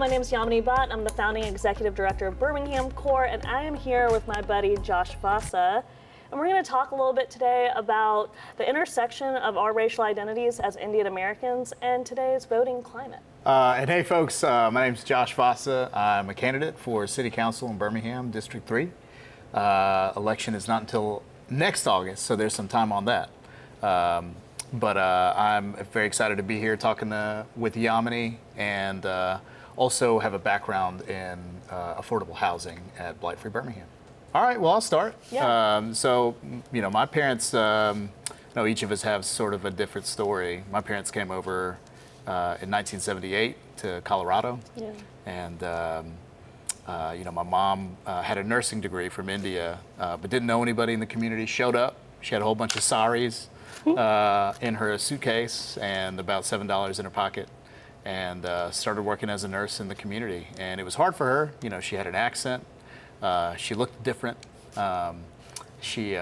my name is Yamini Bhatt. I'm the founding executive director of Birmingham Core, and I am here with my buddy Josh Vasa. And we're going to talk a little bit today about the intersection of our racial identities as Indian Americans and today's voting climate. And hey folks, my name is Josh Vasa. I'm a candidate for City Council in Birmingham, District 3. Election is not until next August, so there's some time on that. But I'm very excited to be here talking with Yamini, and also have a background in affordable housing at Blight Free Birmingham. All right, well, I'll start. Yeah. So, you know, my parents, each of us have sort of a different story. My parents came over in 1978 to Colorado. Yeah. And, my mom had a nursing degree from India, but didn't know anybody in the community. Showed up. She had a whole bunch of saris in her suitcase and about $7 in her pocket, and started working as a nurse in the community. And it was hard for her. You know, she had an accent. She looked different. She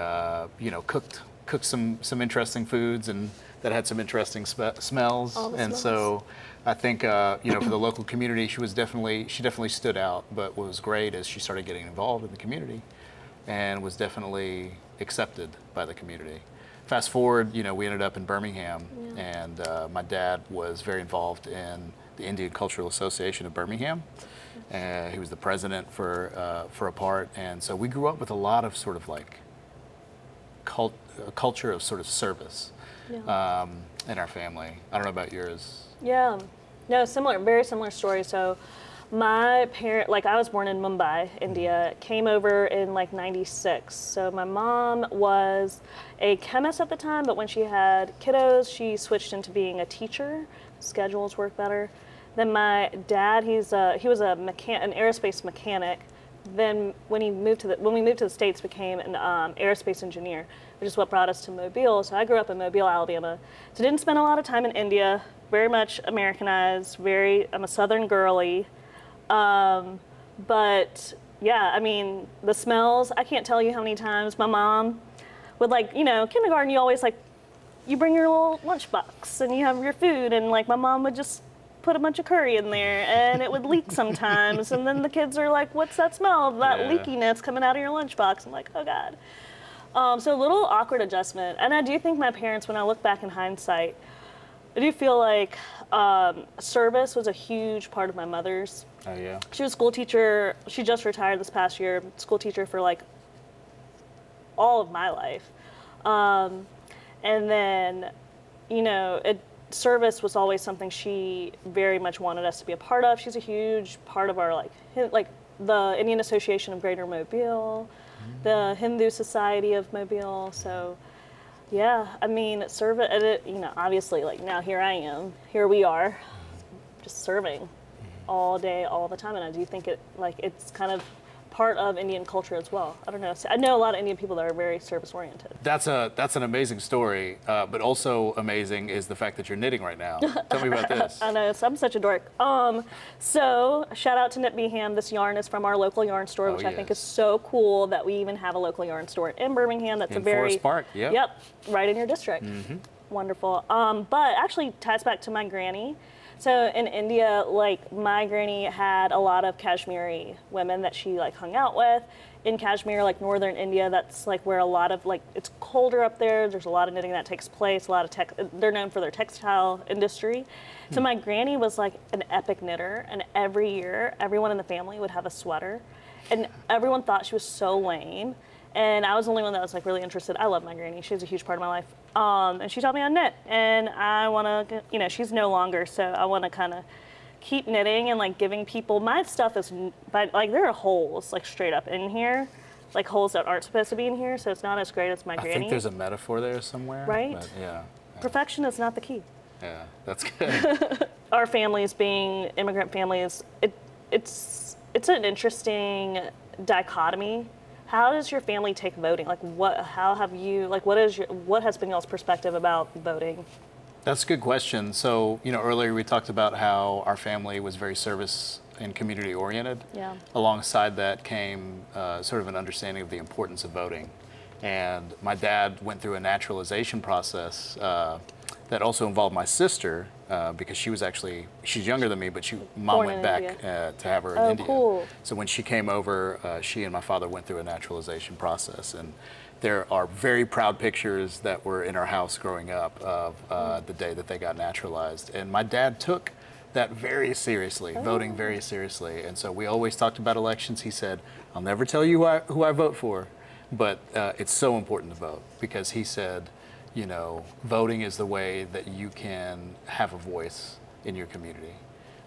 cooked some interesting foods and that had some interesting smells. And so I think, for the local community, she definitely stood out. But what was great is she started getting involved in the community and was definitely accepted by the community. Fast forward, we ended up in Birmingham, and my dad was very involved in the Indian Cultural Association of Birmingham. He was the president for a part, and so we grew up with a lot of sort of like culture of sort of service in our family. I don't know about yours. Yeah, no, very similar story. So my parent, I was born in Mumbai, India, came over in '96. So my mom was a chemist at the time, but when she had kiddos, she switched into being a teacher. Schedules work better. Then my dad, he was an aerospace mechanic. Then when we moved to the States, became an aerospace engineer, which is what brought us to Mobile. So I grew up in Mobile, Alabama. So didn't spend a lot of time in India. Very much Americanized. I'm a Southern girly. But yeah, I mean, the smells, I can't tell you how many times my mom would kindergarten, you always you bring your little lunchbox and you have your food, and my mom would just put a bunch of curry in there and it would leak sometimes. And then the kids are like, what's that smell? That leakiness coming out of your lunchbox. I'm like, oh God. So a little awkward adjustment. And I do think my parents, when I look back in hindsight, I do feel like service was a huge part of my mother's. Oh, yeah. She was a school teacher. She just retired this past year, school teacher for all of my life. And then, service was always something she very much wanted us to be a part of. She's a huge part of our the Indian Association of Greater Mobile, the Hindu Society of Mobile. So yeah, I mean, service, obviously now here we are, just serving all day, all the time. And I do think it's kind of part of Indian culture as well. I don't know. I know a lot of Indian people that are very service oriented. That's an amazing story, but also amazing is the fact that you're knitting right now. Tell me about this. I know, I'm such a dork. So shout out to Knit Beham. This yarn is from our local yarn store, which I think is so cool that we even have a local yarn store in Birmingham. That's in Forest Park. Yep, right in your district. Mm-hmm. Wonderful. But actually ties back to my granny. So in India, my granny had a lot of Kashmiri women that she hung out with. In Kashmir, northern India, that's where a lot of it's colder up there. There's a lot of knitting that takes place. A lot of they're known for their textile industry. So my granny was an epic knitter, and every year, everyone in the family would have a sweater, and everyone thought she was so lame. And I was the only one that was really interested. I love my granny. She was a huge part of my life. And she taught me how to knit. And I want to, she's no longer, so I want to kind of keep knitting and giving people, my stuff is, there are holes straight up in here, holes that aren't supposed to be in here. So it's not as great as my granny. I think there's a metaphor there somewhere. Right? But yeah. Perfection is not the key. Yeah, that's good. Our families being immigrant families, it's an interesting dichotomy. How does your family take voting? What has been y'all's perspective about voting? That's a good question. So, earlier we talked about how our family was very service and community oriented. Yeah. Alongside that came sort of an understanding of the importance of voting. And my dad went through a naturalization process that also involved my sister because she's younger than me, but mom Born went in back India. to have her in Oh, India. cool. So when she came over, she and my father went through a naturalization process. And there are very proud pictures that were in our house growing up of the day that they got naturalized. And my dad took that very seriously, voting very seriously. And so we always talked about elections. He said, I'll never tell you who I vote for, but it's so important to vote because he said, you know, voting is the way that you can have a voice in your community.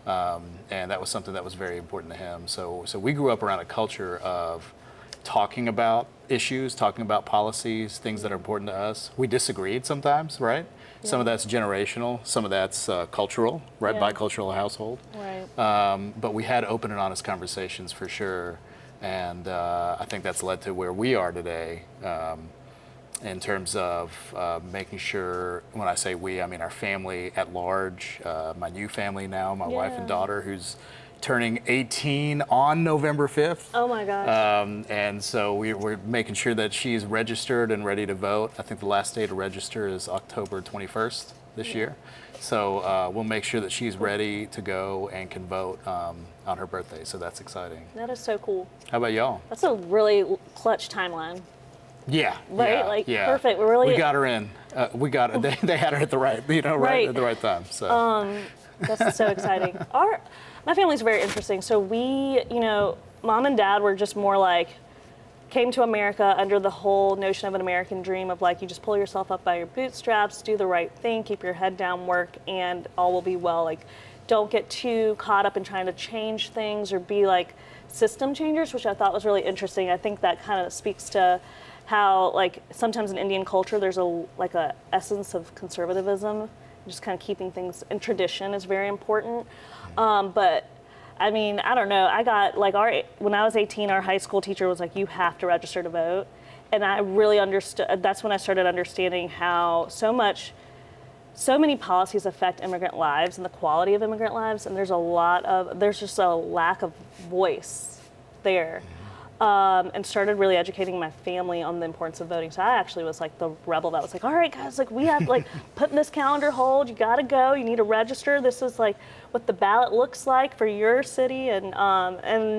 And that was something that was very important to him. So we grew up around a culture of talking about issues, talking about policies, things that are important to us. We disagreed sometimes, right? Yeah. Some of that's generational, some of that's cultural, right? Yeah. Bicultural household. Right. But we had open and honest conversations for sure. And I think that's led to where we are today. In terms of making sure, when I say we, I mean our family at large, my new family now, my wife and daughter, who's turning 18 on November 5th. Oh my gosh. And so we're making sure that she's registered and ready to vote. I think the last day to register is October 21st this year. So we'll make sure that she's ready to go and can vote on her birthday. So that's exciting. That is so cool. How about y'all? That's a really clutch timeline. Yeah. Right? Yeah, perfect. We got her in. We got her. They had her at the right, right at the right time. So. That's so exciting. My family's very interesting. So we, mom and dad were just more like, came to America under the whole notion of an American dream of like, you just pull yourself up by your bootstraps, do the right thing, keep your head down, work, and all will be well. Like, don't get too caught up in trying to change things or be like system changers, which I thought was really interesting. I think that kind of speaks to how like sometimes in Indian culture there's a essence of conservatism, just kind of keeping things in tradition is very important. But I mean, I don't know. I got like when I was 18, our high school teacher was like, you have to register to vote. And I really understood, that's when I started understanding how so many policies affect immigrant lives and the quality of immigrant lives. And there's just a lack of voice there. And started really educating my family on the importance of voting. So I actually was like the rebel that was like, all right, guys, like we have like putting this calendar hold. You got to go. You need to register. This is like what the ballot looks like for your city. And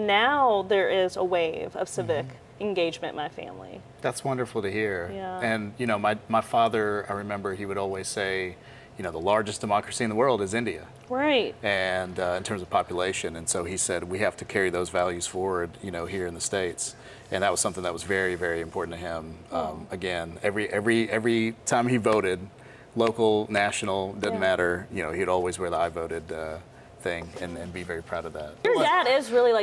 now there is a wave of civic engagement in my family. That's wonderful to hear. Yeah. And my father, I remember he would always say, the largest democracy in the world is India. Right. And in terms of population. And so he said, we have to carry those values forward, here in the States. And that was something that was very, very important to him. Again, every time he voted, local, national, doesn't matter, he'd always wear the I voted thing and be very proud of that. Your dad is really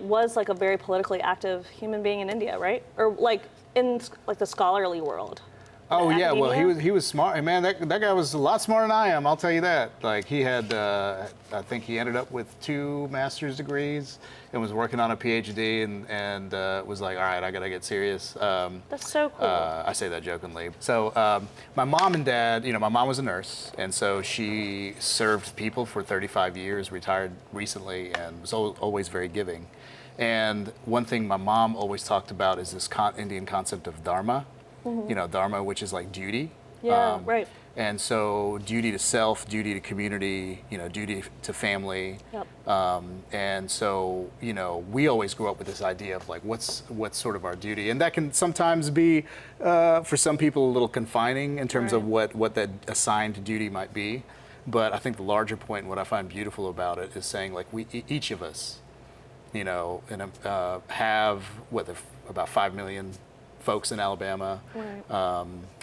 was a very politically active human being in India, right? Or like in like the scholarly world. Oh yeah, well he was smart, man. That guy was a lot smarter than I am. I'll tell you that. Like he had, I think he ended up with 2 master's degrees and was working on a PhD and was like, all right, I gotta get serious. That's so cool. I say that jokingly. So my mom and dad, my mom was a nurse, and so she served people for 35 years, retired recently, and was always very giving. And one thing my mom always talked about is this Indian concept of dharma. Dharma, which is like duty. Yeah, right. And so duty to self, duty to community, duty to family. Yep. And so, we always grew up with this idea of like, what's sort of our duty? And that can sometimes be, for some people, a little confining in terms of what that assigned duty might be. But I think the larger point, what I find beautiful about it is saying like each of us, have about 5 million folks in Alabama,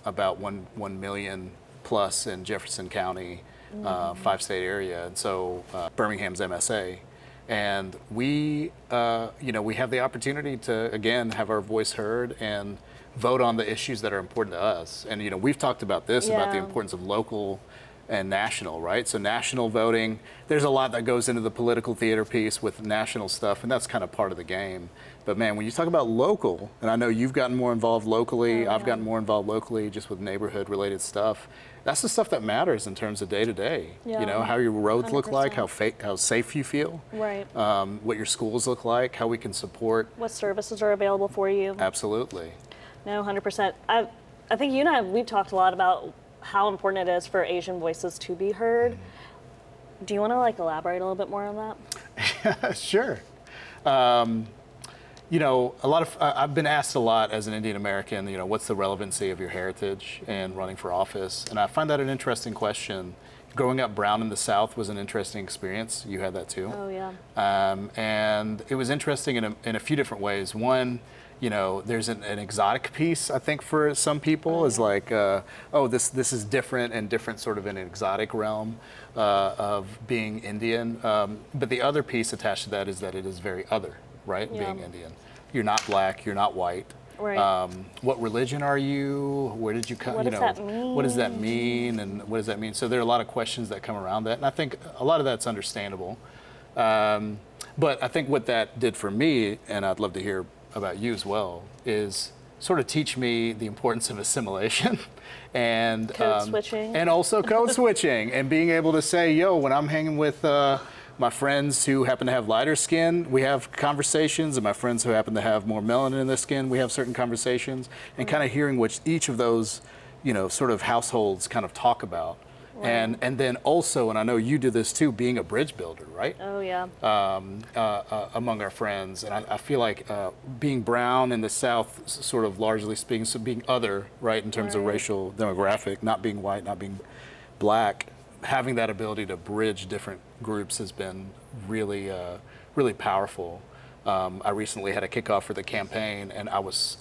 about 1 million plus in Jefferson County, 5-state area, and so Birmingham's MSA. And we have the opportunity to, again, have our voice heard and vote on the issues that are important to us. And, we've talked about this, about the importance of local and national, right? So national voting, there's a lot that goes into the political theater piece with national stuff, and that's kind of part of the game. But man, when you talk about local, and I know you've gotten more involved locally, I've gotten more involved locally just with neighborhood related stuff, that's the stuff that matters in terms of day to day. How your roads 100%. Look like, how safe you feel, right? What your schools look like, how we can support. What services are available for you. Absolutely. No, 100%. I think you and I, we've talked a lot about how important it is for Asian voices to be heard. Do you want to like elaborate a little bit more on that? Sure. You know, I've been asked a lot as an Indian American, you know, what's the relevancy of your heritage in running for office? And I find that an interesting question. Growing up brown in the South was an interesting experience. You had that too. Oh, yeah. And it was interesting in a few different ways. One, you know, there's an exotic piece, I think, for some people, is like, oh, this is different and different sort of in an exotic realm of being Indian. But the other piece attached to that is that it is very other, right? Yeah. Being Indian. You're not black, you're not white. Right. What religion are you? Where did you come? What does that mean? What does that mean? And what does that mean? So there are a lot of questions that come around that, and I think a lot of that's understandable. But I think what that did for me, and I'd love to hear about you as well, is sort of teach me the importance of assimilation and Code switching. and also code switching, and being able to say, yo, when I'm hanging with my friends who happen to have lighter skin, we have conversations, and my friends who happen to have more melanin in their skin, we have certain conversations, and kind of hearing what each of those, you know, sort of households kind of talk about. And then also, and I know you do this too, being a bridge builder, right? Oh, yeah. Among our friends. And I feel like being brown in the South, sort of largely speaking, so being other, right, in terms of racial demographic, not being white, not being black, having that ability to bridge different groups has been really, really powerful. I recently had a kickoff for the campaign, and I was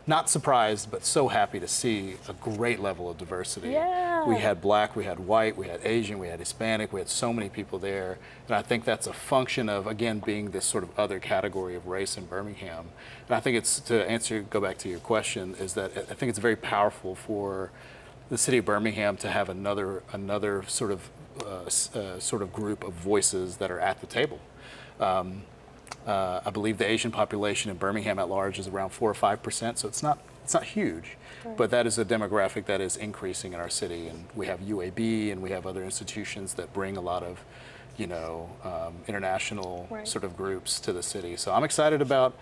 not surprised, but so happy to see a great level of diversity. Yeah. We had black, we had white, we had Asian, we had Hispanic, we had so many people there. And I think that's a function of, again, being this sort of other category of race in Birmingham. And I think it's, to go back to your question, is that I think it's very powerful for the city of Birmingham to have another sort of group of voices that are at the table. I believe the Asian population in Birmingham at large is around 4 or 5%, so it's not huge, but that is a demographic that is increasing in our city, and we have UAB and we have other institutions that bring a lot of, you know, international sort of groups to the city. So I'm excited about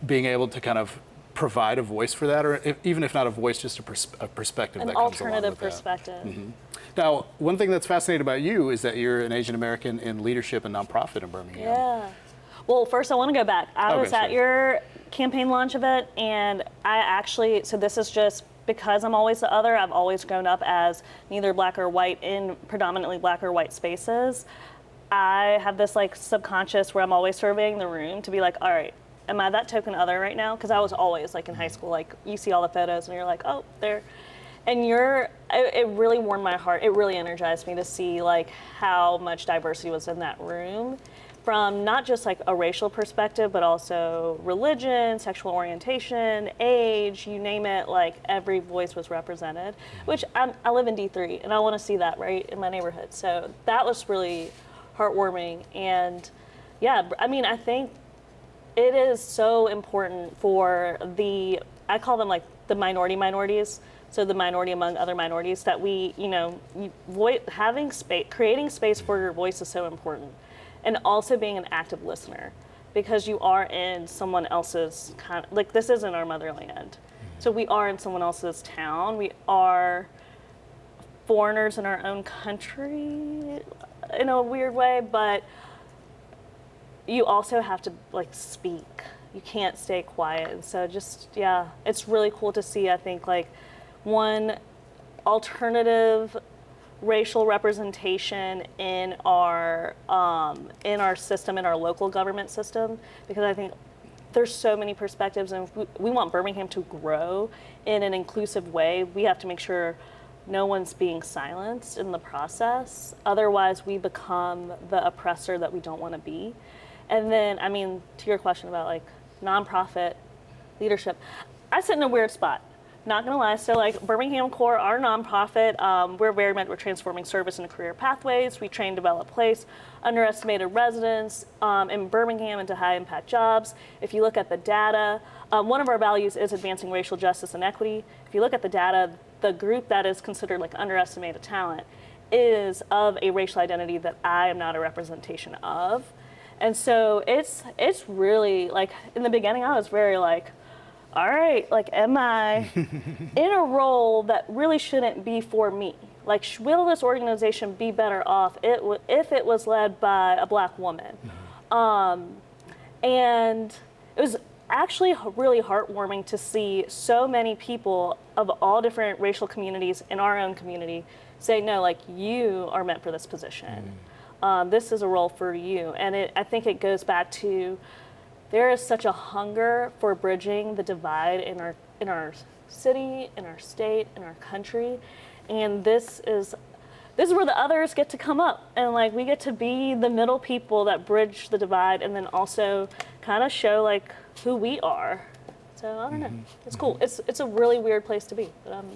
being able to kind of provide a voice for that, or even if not a voice, just a perspective An that comes along with alternative that. perspective. Mm-hmm. Now, one thing that's fascinating about you is that you're an Asian American in leadership and nonprofit in Birmingham. Yeah. Well, first I want to go back. I was at your campaign launch event, and I actually, so this is just because I'm always the other, I've always grown up as neither black or white in predominantly black or white spaces. I have this like subconscious where I'm always surveying the room to be like, all right, am I that token other right now? Because I was always like in high school, like you see all the photos and you're like, oh, there. And it really warmed my heart. It really energized me to see like how much diversity was in that room, from not just like a racial perspective, but also religion, sexual orientation, age, you name it, like every voice was represented, which I live in D3 and I want to see that right in my neighborhood. So that was really heartwarming. And yeah, I mean, I think it is so important for I call them like the minorities. So the minority among other minorities, that we, you know, having space, creating space for your voice is so important. And also being an active listener, because you are in someone else's like this isn't our motherland. So we are in someone else's town. We are foreigners in our own country in a weird way, but you also have to like speak. You can't stay quiet. And so just, yeah, it's really cool to see, I think, like one alternative racial representation in our system, in our local government system, because I think there's so many perspectives, and if we want Birmingham to grow in an inclusive way, we have to make sure no one's being silenced in the process. Otherwise, we become the oppressor that we don't want to be. And then, I mean, to your question about like nonprofit leadership, I sit in a weird spot. Not gonna lie, so like Birmingham Core, our nonprofit, we're very much, we're transforming service and career pathways. We train, develop, place underestimated residents in Birmingham into high impact jobs. If you look at the data, one of our values is advancing racial justice and equity. If you look at the data, the group that is considered like underestimated talent is of a racial identity that I am not a representation of. And so it's really like, in the beginning I was very like, all right, like, am I in a role that really shouldn't be for me? Like, will this organization be better off if it was led by a Black woman? And it was actually really heartwarming to see so many people of all different racial communities in our own community say, no, like, you are meant for this position. This is a role for you. And I think it goes back to, there is such a hunger for bridging the divide in our city, in our state, in our country. And this is where the others get to come up, and like, we get to be the middle people that bridge the divide, and then also kind of show like who we are. So I don't know, it's cool. It's a really weird place to be, but I'm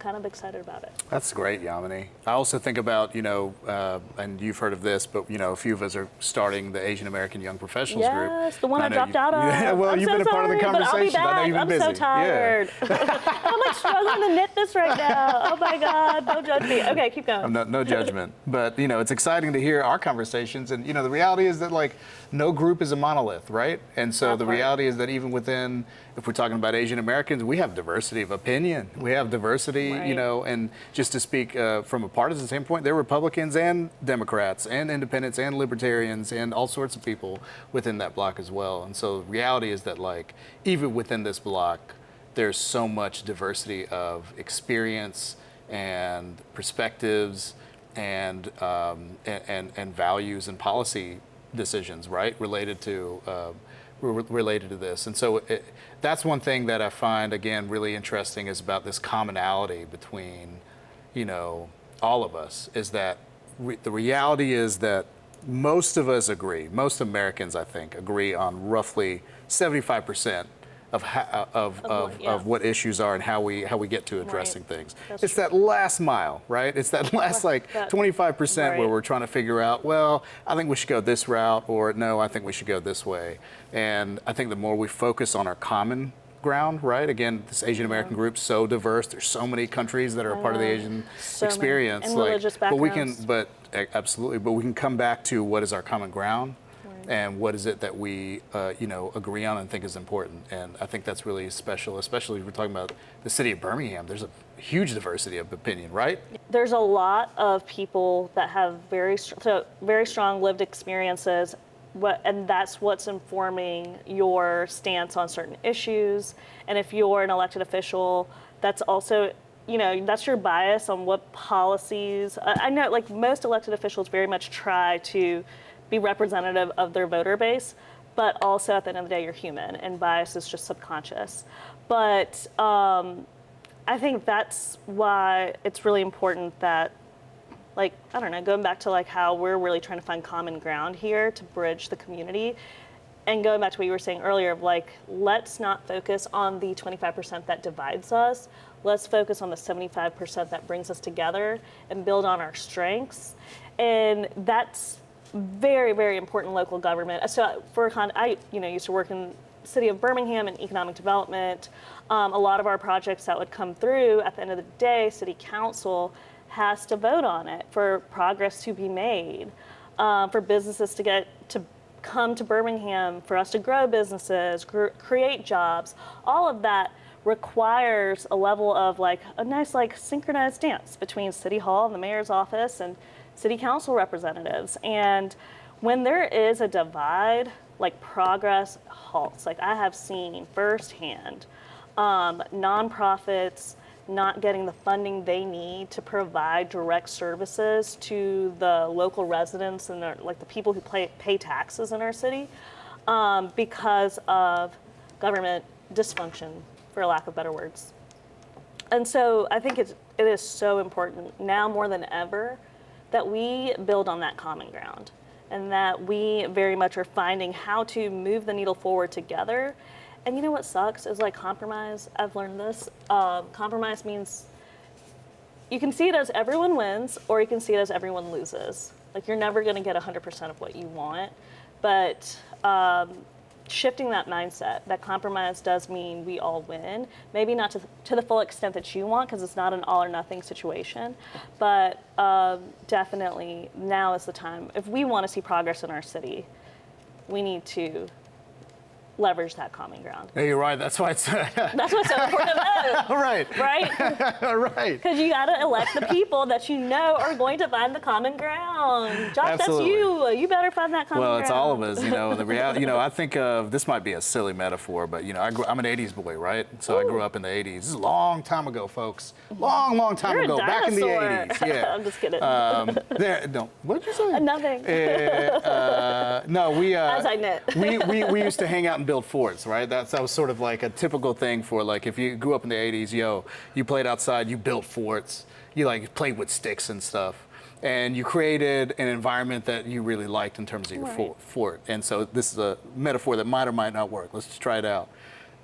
kind of excited about it. That's great, Yamini. I also think about, and you've heard of this, but a few of us are starting the Asian American Young Professionals Group. Yes, the one I dropped out of. Yeah, well, you've been a part of the conversation. I'll be back. I know you've been I'm busy. so tired. Yeah. I'm like struggling to knit this right now. Oh my God, don't judge me. Okay, keep going. No judgment. But, it's exciting to hear our conversations. And, the reality is that, like, no group is a monolith, right? And so the reality is that even within, if we're talking about Asian Americans, we have diversity of opinion. We have diversity, Right. And just to speak from a partisan standpoint, there are Republicans and Democrats and independents and libertarians and all sorts of people within that block as well. And so the reality is that, like, even within this block, there's so much diversity of experience and perspectives and values and policy decisions, right, related to this. And so that's one thing that I find, again, really interesting is about this commonality between, all of us, is that the reality is that most of us agree, most Americans, I think, agree on roughly 75% of what issues are and how we get to addressing things. It's that last mile, right? It's that last 25% where we're trying to figure out, well, I think we should go this route, or no, I think we should go this way. And I think the more we focus on our common ground, right? Again, this Asian American group's so diverse. There's so many countries that are a part of the Asian experience. And religious backgrounds. Absolutely. But we can come back to what is our common ground. And what is it that we, agree on and think is important? And I think that's really special, especially if we're talking about the city of Birmingham. There's a huge diversity of opinion, right? There's a lot of people that have very strong lived experiences, and that's what's informing your stance on certain issues. And if you're an elected official, that's also, that's your bias on what policies. I know, like, most elected officials very much try to be representative of their voter base, but also at the end of the day, you're human, and bias is just subconscious. But I think that's why it's really important that, like, I don't know, going back to like how we're really trying to find common ground here to bridge the community, and going back to what you were saying earlier of like, let's not focus on the 25% that divides us. Let's focus on the 75% that brings us together and build on our strengths. And that's very, very important local government. So I used to work in the city of Birmingham in economic development. A lot of our projects that would come through, at the end of the day, city council has to vote on it for progress to be made, for businesses to come to Birmingham, for us to grow businesses, create jobs. All of that requires a level of like a nice like synchronized dance between City Hall and the mayor's office and city council representatives. And when there is a divide, like, progress halts. Like, I have seen firsthand nonprofits not getting the funding they need to provide direct services to the local residents and the people who pay taxes in our city because of government dysfunction, for lack of better words. And so I think it is so important now more than ever that we build on that common ground, and that we very much are finding how to move the needle forward together. And you know what sucks is like compromise. I've learned this. Compromise means you can see it as everyone wins, or you can see it as everyone loses. Like, you're never going to get 100% of what you want, but shifting that mindset, that compromise does mean we all win. Maybe not to the full extent that you want, because it's not an all or nothing situation, but definitely now is the time. If we want to see progress in our city, we need to leverage that common ground. Yeah, you're right. That's why it's That's what's so important to vote, right. right? Right. Because you got to elect the people that you know are going to find the common ground. Josh, Absolutely. that's you. You better find that common ground. Well, it's all of us, the reality, I think of, this might be a silly metaphor, but, I'm an 80s boy, right? So I grew up in the 80s. This is a long time ago, folks. Long, long time You're ago, a back in the dinosaur. 80s. Yeah. I'm just kidding. No, what did you say? Nothing. No, we, As I knit. we used to hang out and build forts, right? That was sort of like a typical thing for, like, if you grew up in the 80s, you played outside, you built forts, you like played with sticks and stuff. And you created an environment that you really liked in terms of your Right. fort. And so this is a metaphor that might or might not work. Let's just try it out.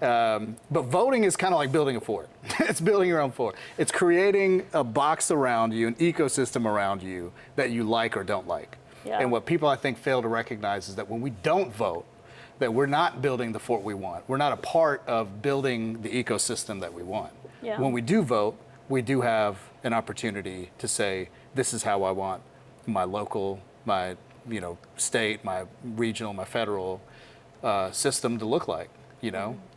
But voting is kind of like building a fort. It's building your own fort. It's creating a box around you, an ecosystem around you that you like or don't like. Yeah. And what people, I think, fail to recognize is that when we don't vote, that we're not building the fort we want. We're not a part of building the ecosystem that we want. Yeah. When we do vote, we do have an opportunity to say, this is how I want my local, my state, my regional, my federal system to look like,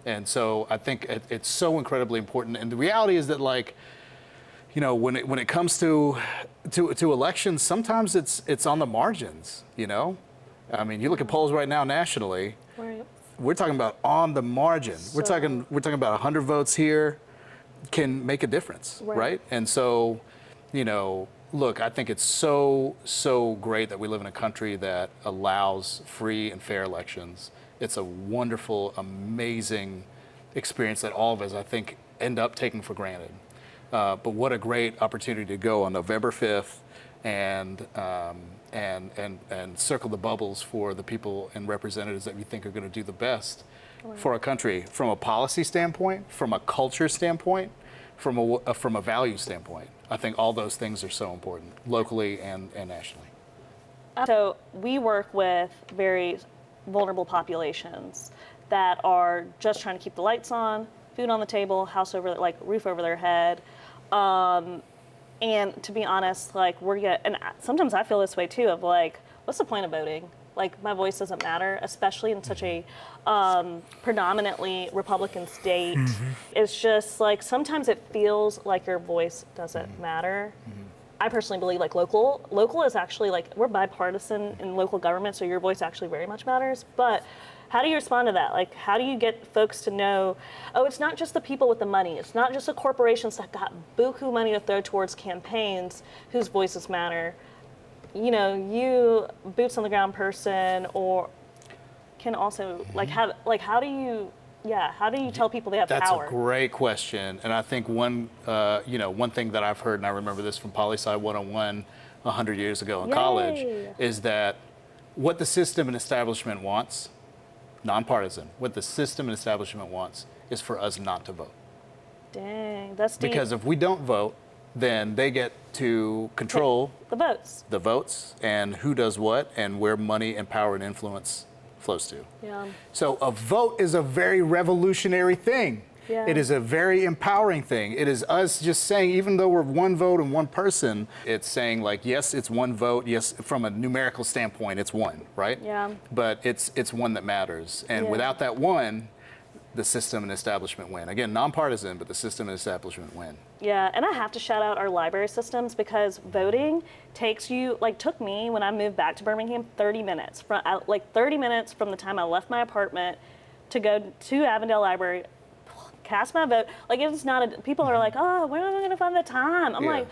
And so I think it's so incredibly important. And the reality is that, like, when it comes to elections, sometimes it's on the margins, I mean, you look at polls right now nationally, Right. we're talking about on the margin. We're talking about 100 votes here can make a difference, right? And so, look, I think it's so great that we live in a country that allows free and fair elections. It's a wonderful, amazing experience that all of us, I think, end up taking for granted. But what a great opportunity to go on November 5th and circle the bubbles for the people and representatives that we think are going to do the best for our country, from a policy standpoint, from a culture standpoint, from a value standpoint. I think all those things are so important, locally and nationally. So we work with very vulnerable populations that are just trying to keep the lights on, food on the table, roof over their head. And to be honest, like, and sometimes I feel this way too, of like, what's the point of voting? Like, my voice doesn't matter, especially in such a predominantly Republican state. Mm-hmm. It's just like, sometimes it feels like your voice doesn't matter. Mm-hmm. I personally believe like local is actually, like, we're bipartisan in local government, so your voice actually very much matters. But how do you respond to that? Like, how do you get folks to know, oh, it's not just the people with the money. It's not just the corporations that got buku money to throw towards campaigns whose voices matter. You boots on the ground person, or can also how do you tell people they have That's power? a great question, and I think one thing that I've heard, and I remember this from Poli Sci 101 100 years ago in college, is that what the system and establishment wants, nonpartisan, what the system and establishment wants is for us not to vote. Dang, that's deep. Because if we don't vote, then they get to control the votes and who does what and where money and power and influence flows to. Yeah. So a vote is a very revolutionary thing. Yeah. It is a very empowering thing. It is us just saying, even though we're one vote and one person, it's saying, like, yes, it's one vote. Yes, from a numerical standpoint, it's one, right? Yeah. But it's one that matters. And without that one, the system and establishment win. Again, nonpartisan, but the system and establishment win. Yeah, and I have to shout out our library systems, because voting took me, when I moved back to Birmingham, 30 minutes. From the time I left my apartment to go to Avondale Library, cast my vote. Like, it's not people are like, oh, where am I going to find the time? I'm like,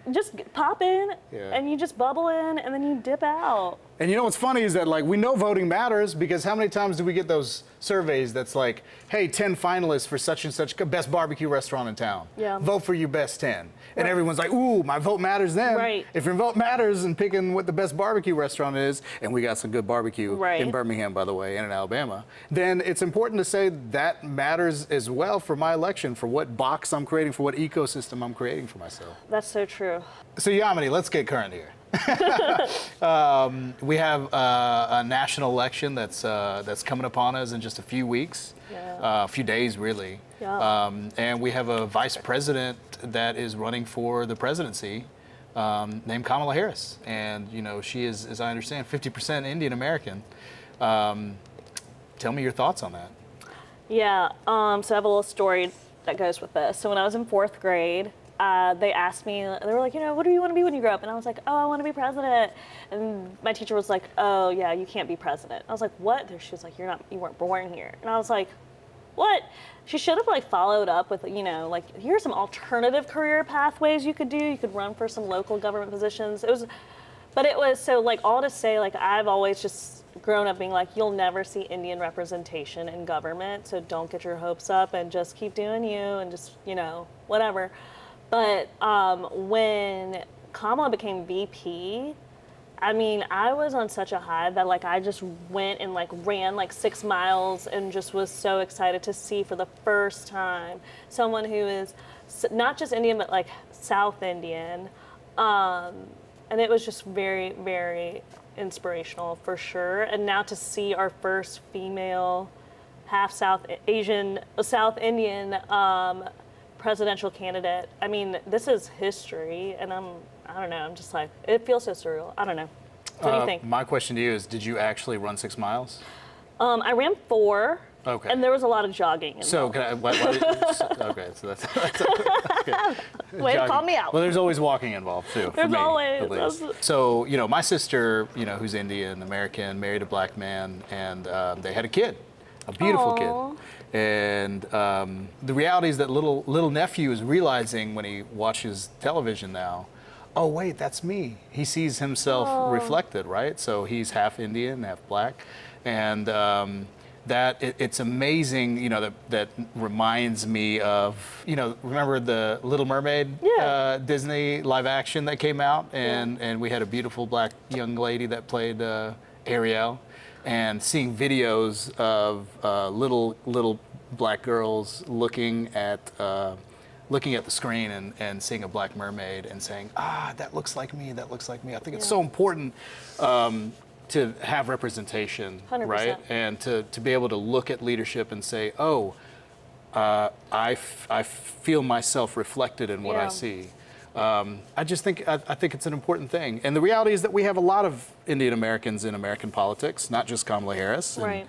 just pop in and you just bubble in and then you dip out. And what's funny is that, like, we know voting matters, because how many times do we get those surveys that's like, hey, 10 finalists for such and such best barbecue restaurant in town. Yeah. Vote for your best 10. And everyone's like, ooh, my vote matters then. Right. If your vote matters in picking what the best barbecue restaurant is, and we got some good barbecue in Birmingham, by the way, and in Alabama, then it's important to say that matters as well for my election, for what box I'm creating, for what ecosystem I'm creating for myself. That's so true. So Yamini, let's get current here. We have a national election that's coming upon us in just a few weeks, a few days really. Yeah. And we have a vice president that is running for the presidency, named Kamala Harris. And she is, as I understand, 50% Indian American. tell me your thoughts on that. Yeah, so I have a little story that goes with this. So when I was in 4th grade, they asked me, they were like, what do you want to be when you grow up? And I was like, oh, I want to be president. And my teacher was like, oh, yeah, you can't be president. I was like, what? She was like, you weren't born here. And I was like, what? She should have like followed up with, like, here's some alternative career pathways you could do. You could run for some local government positions. But it was so like all to say, like, I've always just grown up being like, you'll never see Indian representation in government, so don't get your hopes up and just keep doing you and just, whatever. But when Kamala became VP, I mean, I was on such a high that like I just went and like ran like 6 miles and just was so excited to see for the first time someone who is not just Indian but like South Indian. And it was just very, very inspirational for sure. And now to see our first female, half South Asian, South Indian presidential candidate, I mean, this is history. And I don't know, I'm just like, it feels so surreal. I don't know. What do you think? My question to you is, did you actually run 6 miles? I ran 4. Okay. And there was a lot of jogging involved. So, can I, okay, so that's good. Way to call me out. Well, there's always walking involved too. There's for me, always. at least. So, my sister, who's Indian American, married a black man, and they had a kid, a beautiful Aww. kid. And the reality is that little nephew is realizing when he watches television now, oh wait, that's me. He sees himself reflected, right? So he's half Indian, half black, and it's amazing, that reminds me of, remember the Little Mermaid Disney live action that came out, and we had a beautiful black young lady that played Ariel, and seeing videos of little black girls looking at the screen and seeing a black mermaid and saying, that looks like me, that looks like me. I think it's so important to have representation, 100%. right? And to be able to look at leadership and say, I feel myself reflected in what I see. I just think I think it's an important thing. And the reality is that we have a lot of Indian Americans in American politics, not just Kamala Harris. Right.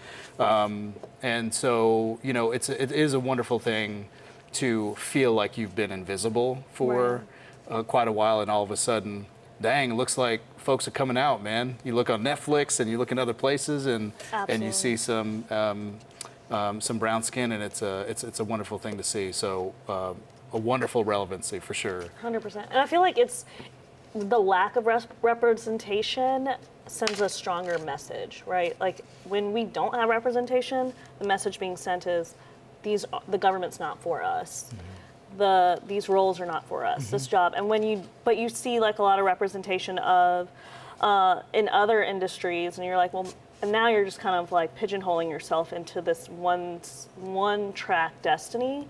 And so, it is a wonderful thing to feel like you've been invisible for quite a while, and all of a sudden, dang, it looks like folks are coming out, man. You look on Netflix and you look in other places, and you see some brown skin, and it's a wonderful thing to see. So a wonderful relevancy for sure. 100%. And I feel like it's the lack of representation sends a stronger message, right? Like when we don't have representation, the message being sent is the government's not for us. Mm-hmm. These roles are not for us. Mm-hmm. This job, and but you see like a lot of representation of in other industries, and you're like, well, and now you're just kind of like pigeonholing yourself into this one track destiny.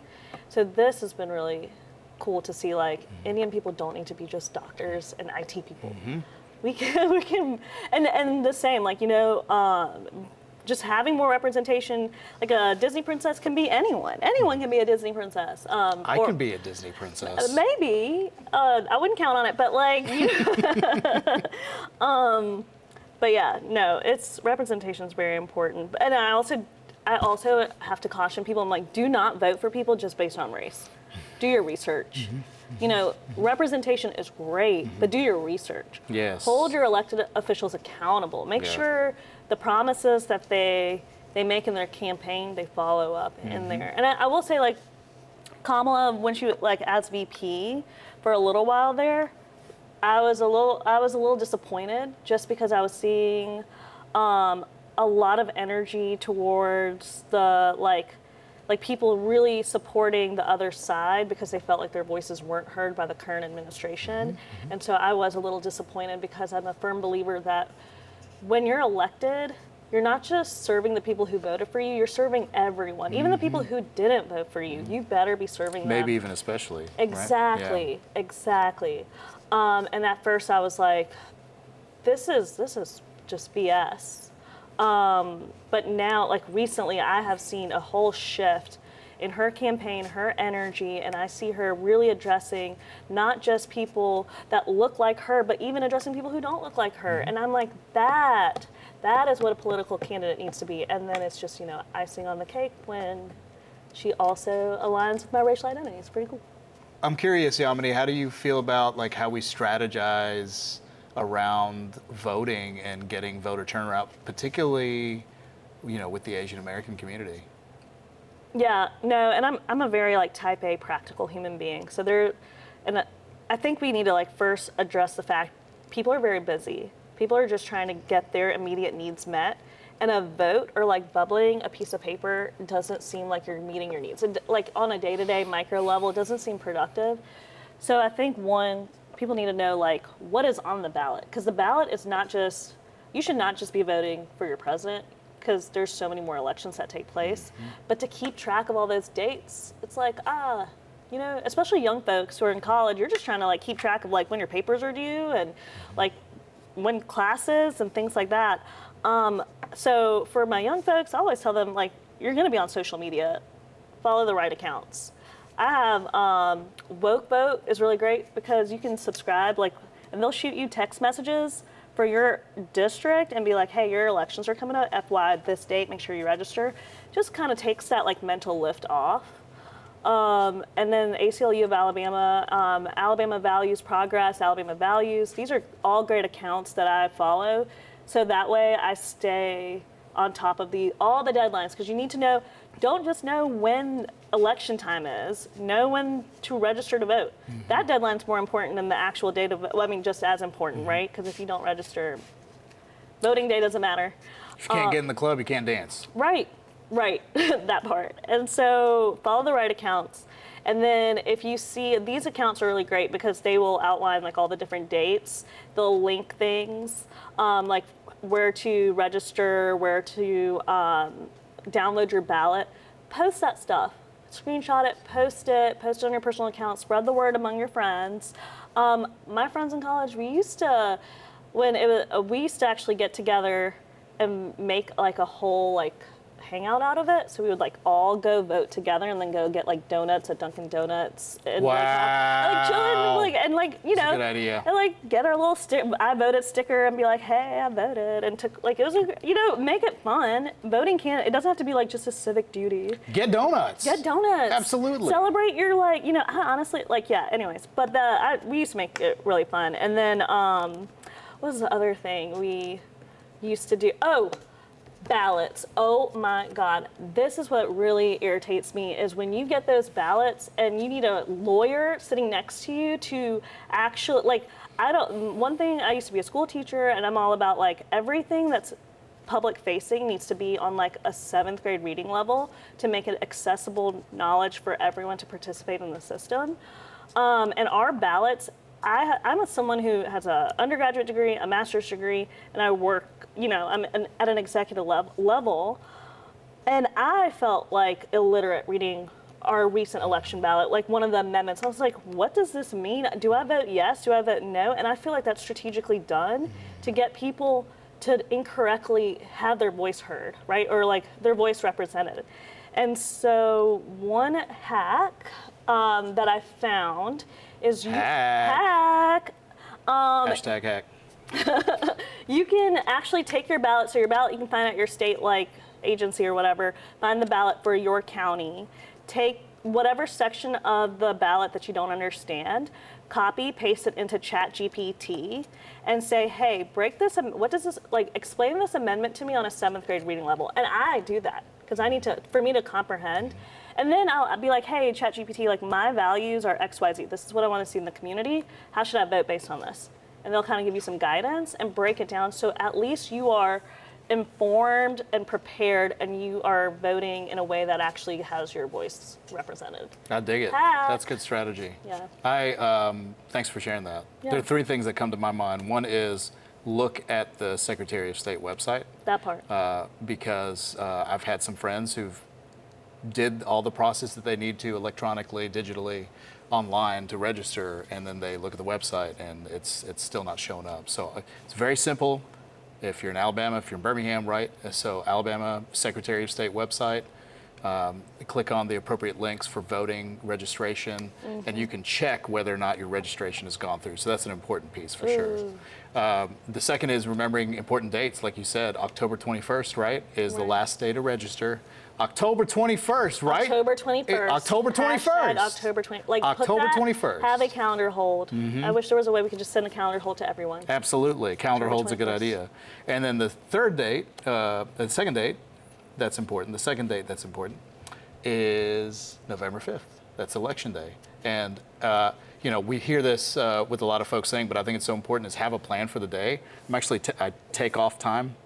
So this has been really cool to see. Like Indian people don't need to be just doctors and IT people. Mm-hmm. We can, and the same, like just having more representation, like a Disney princess can be anyone. Anyone can be a Disney princess. I can be a Disney princess. Maybe. I wouldn't count on it, but like, but yeah, no, representation is very important. And I also have to caution people. I'm like, do not vote for people just based on race. Do your research. Mm-hmm. Representation is great, but do your research. Yes. Hold your elected officials accountable. Make sure the promises that they make in their campaign, they follow up in there. And I will say, like, Kamala, when she as VP for a little while there, I was a little disappointed just because I was seeing a lot of energy towards the like people really supporting the other side because they felt like their voices weren't heard by the current administration. Mm-hmm. And so I was a little disappointed because I'm a firm believer that when you're elected, you're not just serving the people who voted for you, you're serving everyone. Even the people who didn't vote for you, you better be serving them. Maybe even especially. Exactly, right? Yeah. Exactly. And at first I was like, this is just BS. But now, like recently, I have seen a whole shift in her campaign, her energy, and I see her really addressing not just people that look like her, but even addressing people who don't look like her. And I'm like, That is what a political candidate needs to be. And then it's just, icing on the cake when she also aligns with my racial identity. It's pretty cool. I'm curious, Yamini, how do you feel about like how we strategize around voting and getting voter turnout, particularly, with the Asian American community? Yeah, no, and I'm a very like type A practical human being. So I think we need to like first address the fact people are very busy. People are just trying to get their immediate needs met. And a vote or like bubbling a piece of paper doesn't seem like you're meeting your needs. And like on a day-to-day micro level, it doesn't seem productive. So I think people need to know like what is on the ballot. Because the ballot is you should not just be voting for your president, because there's so many more elections that take place. Mm-hmm. But to keep track of all those dates, it's like, especially young folks who are in college, you're just trying to like keep track of like when your papers are due and like when classes and things like that. So for my young folks, I always tell them like, you're gonna be on social media, follow the right accounts. I have Woke Vote is really great because you can subscribe and they'll shoot you text messages for your district and be like, hey, your elections are coming up, FY this date, make sure you register. Just kind of takes that like mental lift off. And then ACLU of Alabama, Alabama Values Progress, Alabama Values. These are all great accounts that I follow. So that way I stay on top of all the deadlines, because you need to know, don't just know when election time is, know when to register to vote. Mm-hmm. That deadline's more important than the actual date of, just as important, mm-hmm. right? Because if you don't register, voting day doesn't matter. If you can't get in the club, you can't dance. Right, that part. And so follow the right accounts. And then if you see, these accounts are really great because they will outline like all the different dates. They'll link things, like where to register, where to download your ballot. Post that stuff. Screenshot it, post it on your personal account, spread the word among your friends. My friends in college, we used to actually get together and make like a whole like hangout out of it. So we would like all go vote together and then go get like donuts at Dunkin' Donuts and like chilling That's a good idea. And like get our little I voted sticker and be like, hey, I voted, and took like it was make it fun. Voting it doesn't have to be like just a civic duty. Get donuts. Absolutely. Celebrate your I honestly anyways, but we used to make it really fun. And then what was the other thing we used to do? Ballots. Oh my God. This is what really irritates me is when you get those ballots and you need a lawyer sitting next to you to actually one thing, I used to be a school teacher and I'm all about like everything that's public facing needs to be on like a 7th grade reading level to make it accessible knowledge for everyone to participate in the system. And our ballots, I'm someone who has an undergraduate degree, a master's degree, and I work, I'm at an executive level. And I felt like illiterate reading our recent election ballot, like one of the amendments. I was like, what does this mean? Do I vote yes? Do I vote no? And I feel like that's strategically done to get people to incorrectly have their voice heard, right? Or like their voice represented. And so one hack that I found is hack. Hashtag hack. You can actually take your ballot. So your ballot you can find at your state agency or whatever. Find the ballot for your county. Take whatever section of the ballot that you don't understand, copy, paste it into ChatGPT, and say, hey, break this. What does this explain this amendment to me on a 7th grade reading level? And I do that because for me to comprehend. And then I'll be like, hey, ChatGPT, my values are XYZ. This is what I want to see in the community. How should I vote based on this? And they'll kind of give you some guidance and break it down so at least you are informed and prepared and you are voting in a way that actually has your voice represented. I dig it. That's good strategy. Yeah. Thanks for sharing that. Yeah. There are 3 things that come to my mind. One is look at the Secretary of State website. That part. Because I've had some friends who've did all the process that they need to electronically, digitally, online to register, and then they look at the website and it's still not showing up. So it's very simple. If you're in Alabama, if you're in Birmingham, right? So Alabama Secretary of State website, click on the appropriate links for voting registration, and you can check whether or not your registration has gone through. So that's an important piece for sure. The second is remembering important dates, like you said. October 21st, right, is the last day to register. October 21st, right? October 21st. October 21st. Hashtag October 20. Like October put that, 21st. Have a calendar hold. I wish there was a way we could just send a calendar hold to everyone. Absolutely, calendar October hold's a good 21st. idea. And then the third date, the second date, that's important. The second date that's important is November 5th. That's election day. And we hear this with a lot of folks saying, but I think it's so important is have a plan for the day. I take off time,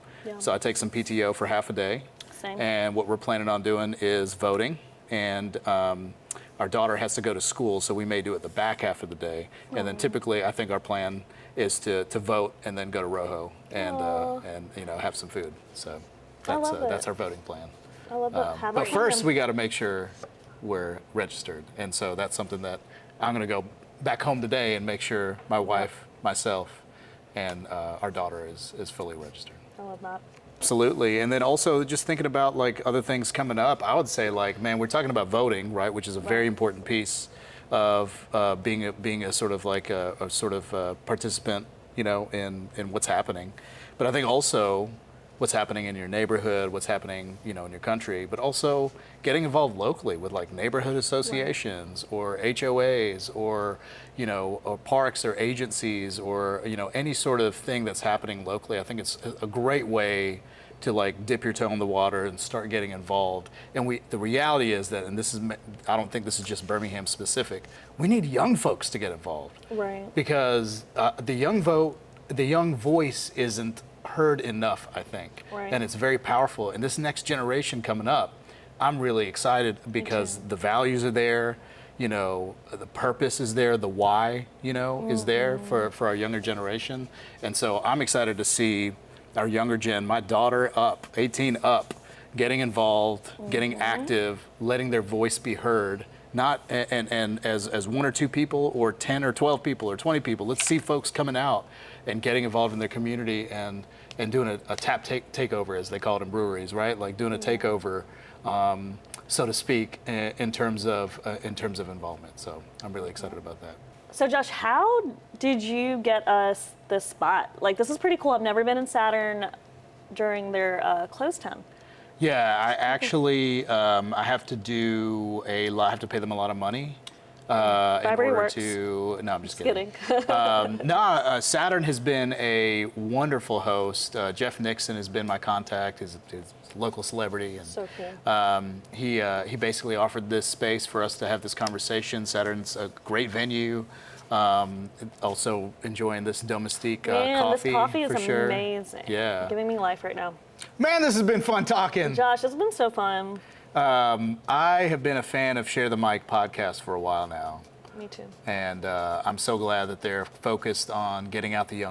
so I take some PTO for half a day. Same. And what we're planning on doing is voting. And our daughter has to go to school, so we may do it the back half of the day. And then typically, I think our plan is to vote and then go to Rojo and have some food. So that's our voting plan. I love that. Have But a first, plan. we got to make sure we're registered. And so that's something that I'm going to go back home today and make sure my wife, myself, and our daughter is fully registered. I love that. Absolutely. And then also just thinking about like other things coming up, I would say like, man, we're talking about voting, right? Which is a very important piece of being a sort of like a sort of participant, in what's happening. But I think also what's happening in your neighborhood, what's happening, in your country, but also getting involved locally with like neighborhood associations or HOAs or, or parks or agencies or, any sort of thing that's happening locally. I think it's a great way to like dip your toe in the water and start getting involved. And the reality is that, and I don't think this is just Birmingham specific, we need young folks to get involved. Right. Because the young voice isn't heard enough, I think. Right. And it's very powerful. And this next generation coming up, I'm really excited because the values are there, the purpose is there, the why, is there for our younger generation. And so I'm excited to see our younger gen, my daughter 18 up, getting involved, getting active, letting their voice be heard. Not and as one or two people or 10 or 12 people or 20 people. Let's see folks coming out and getting involved in their community and doing a tap takeover, as they call it in breweries, right? Like doing a takeover, so to speak, in terms of involvement. So I'm really excited about that. So Josh, how did you get us this spot? Like, this is pretty cool. I've never been in Saturn during their close time. Yeah, I actually I have to I have to pay them a lot of money in order works. to. No, I'm just kidding. Kidding. Saturn has been a wonderful host. Jeff Nixon has been my contact. He's a local celebrity, and So cool. he basically offered this space for us to have this conversation. Saturn's a great venue. Also enjoying this Domestique Man, coffee. this coffee is for sure. amazing. Yeah. Giving me life right now. Man, this has been fun talking. Josh, this has been so fun. I have been a fan of Share the Mic podcast for a while now. Me too. And I'm so glad that they're focused on getting out the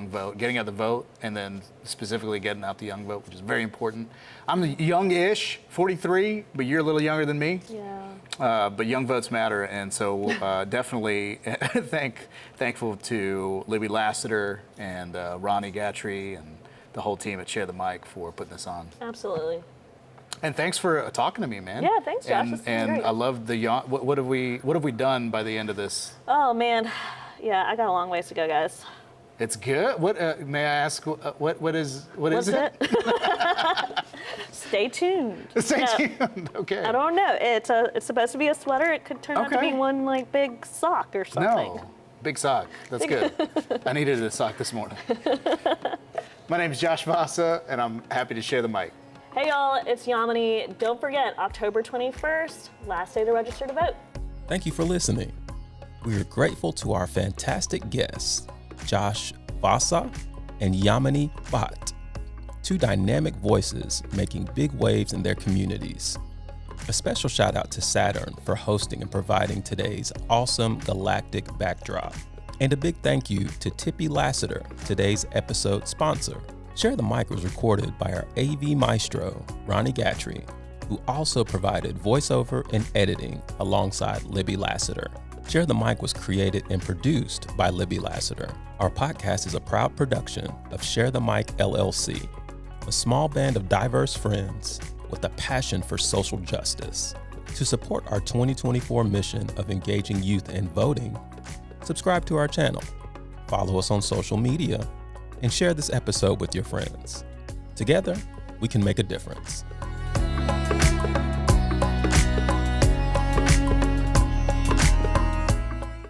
vote, and then specifically getting out the young vote, which is very important. I'm young-ish, 43, but you're a little younger than me. Yeah. But young votes matter, and so definitely thankful to Libby Lassiter and Ronnie Gatry and the whole team at Share the Mic for putting this on. Absolutely. And thanks for talking to me, man. Yeah, thanks, Josh. This has been And great. I love the young. What have we done by the end of this? Oh man, yeah, I got a long ways to go, guys. It's good. What may I ask? What is What's it? Stay tuned. Stay No, tuned. Okay. I don't know. It's supposed to be a sweater. It could turn out to Okay. be one like big sock or something. No. Big sock. That's good. I needed a sock this morning. My name is Josh Vasa, and I'm happy to share the mic. Hey y'all, it's Yamini. Don't forget, October 21st, last day to register to vote. Thank you for listening. We are grateful to our fantastic guests, Josh Vasa and Yamini Bhatt, two dynamic voices making big waves in their communities. A special shout out to Saturn for hosting and providing today's awesome galactic backdrop. And a big thank you to Tippy Lassiter, today's episode sponsor. Share the Mic was recorded by our AV maestro, Ronnie Gatry, who also provided voiceover and editing alongside Libby Lassiter. Share the Mic was created and produced by Libby Lassiter. Our podcast is a proud production of Share the Mic LLC, a small band of diverse friends with a passion for social justice. To support our 2024 mission of engaging youth in voting, subscribe to our channel, follow us on social media, and share this episode with your friends. Together, we can make a difference.